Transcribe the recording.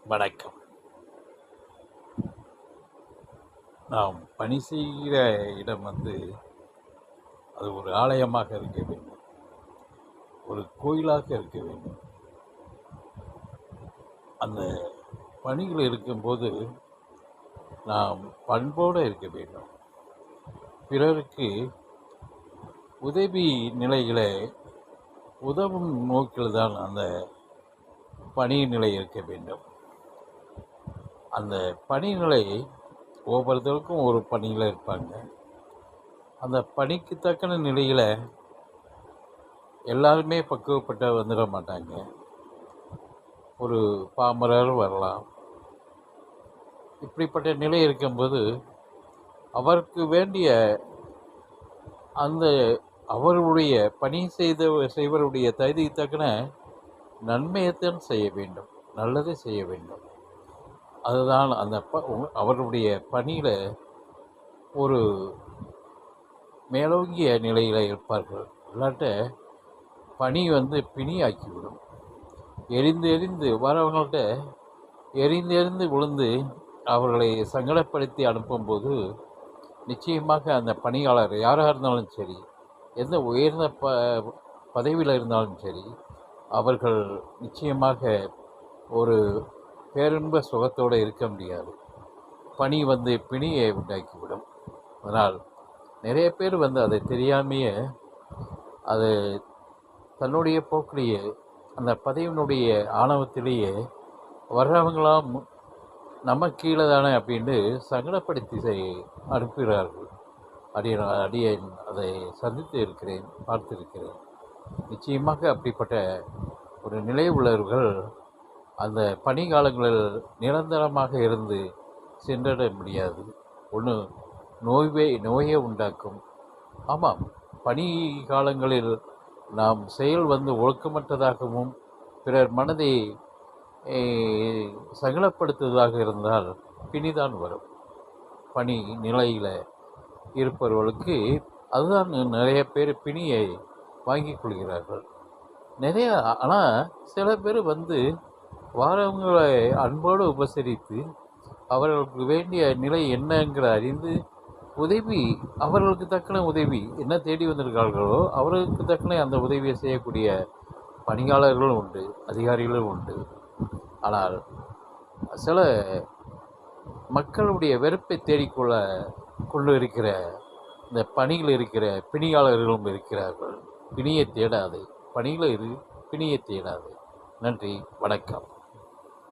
வணக்கம். நாம் பணி செய்கிற இடம் அது ஒரு ஆலயமாக இருக்க வேண்டும், ஒரு கோயிலாக இருக்க வேண்டும். அந்த பணிகள் இருக்கும்போது நாம் பண்போடு இருக்க வேண்டும். பிறருக்கு உதவி நிலைகளை உதவும் நோக்கில் தான் அந்த பணி நிலை இருக்க வேண்டும். அந்த பணிநிலை ஒவ்வொருத்தருக்கும் ஒரு பணியில் இருப்பாங்க. அந்த பணிக்கு தக்கன நிலையில் எல்லாருமே பக்குவப்பட்ட வந்துட மாட்டாங்க. ஒரு பாமரர் வரலாம். இப்படிப்பட்ட நிலை இருக்கும்போது அவருக்கு வேண்டிய அந்த அவருடைய பணி செய்வருடைய தகுதி தக்கன நன்மையைத்தான் செய்ய வேண்டும், நல்லதை செய்ய வேண்டும். அதுதான் அந்த அவருடைய பணியில் ஒரு மேலோங்கிய நிலையில் இருப்பார்கள். இல்லாட்ட பணி பிணியாக்கிவிடும். எரிந்து எரிந்து வரவங்கள்ட்ட எரிந்து எரிந்து விழுந்து அவர்களை சங்கடப்படுத்தி அனுப்பும்போது நிச்சயமாக அந்த பணியாளர் யாராக இருந்தாலும் சரி, எந்த உயர்ந்த பதவியில் இருந்தாலும் சரி, அவர்கள் நிச்சயமாக ஒரு பேரின்ப சுகத்தோடு இருக்க முடியாது. பணி பிணியை உண்டாக்கிவிடும். அதனால் நிறைய பேர் அதை தெரியாமையே அது தன்னுடைய போக்கிலேயே அந்த பதவியினுடைய ஆணவத்திலேயே வர்றவங்களாம் நம்ம கீழே தானே அப்படின்னு சங்கடப்படுத்தி அனுப்புகிறார்கள். அடியேன் அதை சந்தித்து இருக்கிறேன், பார்த்திருக்கிறேன். நிச்சயமாக அப்படிப்பட்ட ஒரு நிலை உள்ளவர்கள் அந்த பணி காலங்களில் நிரந்தரமாக இருந்து சென்றட முடியாது. ஒன்று நோயை உண்டாக்கும். ஆமாம், பணி காலங்களில் நாம் செயல் ஒழுக்கமற்றதாகவும் பிறர் மனதை சங்கடப்படுத்துவதாக இருந்தால் பிணிதான் வரும். பணி நிலையில் இருப்பவர்களுக்கு அதுதான் நிறைய பேர் பிணியை வாங்கி கொள்கிறார்கள். ஆனால் சில பேர் வாரவங்களை அன்போடு உபசரித்து அவர்களுக்கு வேண்டிய நிலை என்னங்கிற அறிந்து உதவி, அவர்களுக்கு தக்கன உதவி என்ன தேடி வந்திருக்கார்களோ அவர்களுக்கு தக்கன அந்த உதவியை செய்யக்கூடிய பணியாளர்களும் உண்டு, அதிகாரிகளும் உண்டு. ஆனால் சில மக்களுடைய வெறுப்பை கொண்டு இருக்கிற இந்த பணியில் இருக்கிற பிணியாளர்களும் இருக்கிறார்கள். பிணியை தேடாதே, பணியில் பிணியை தேடாதே. நன்றி, வணக்கம்.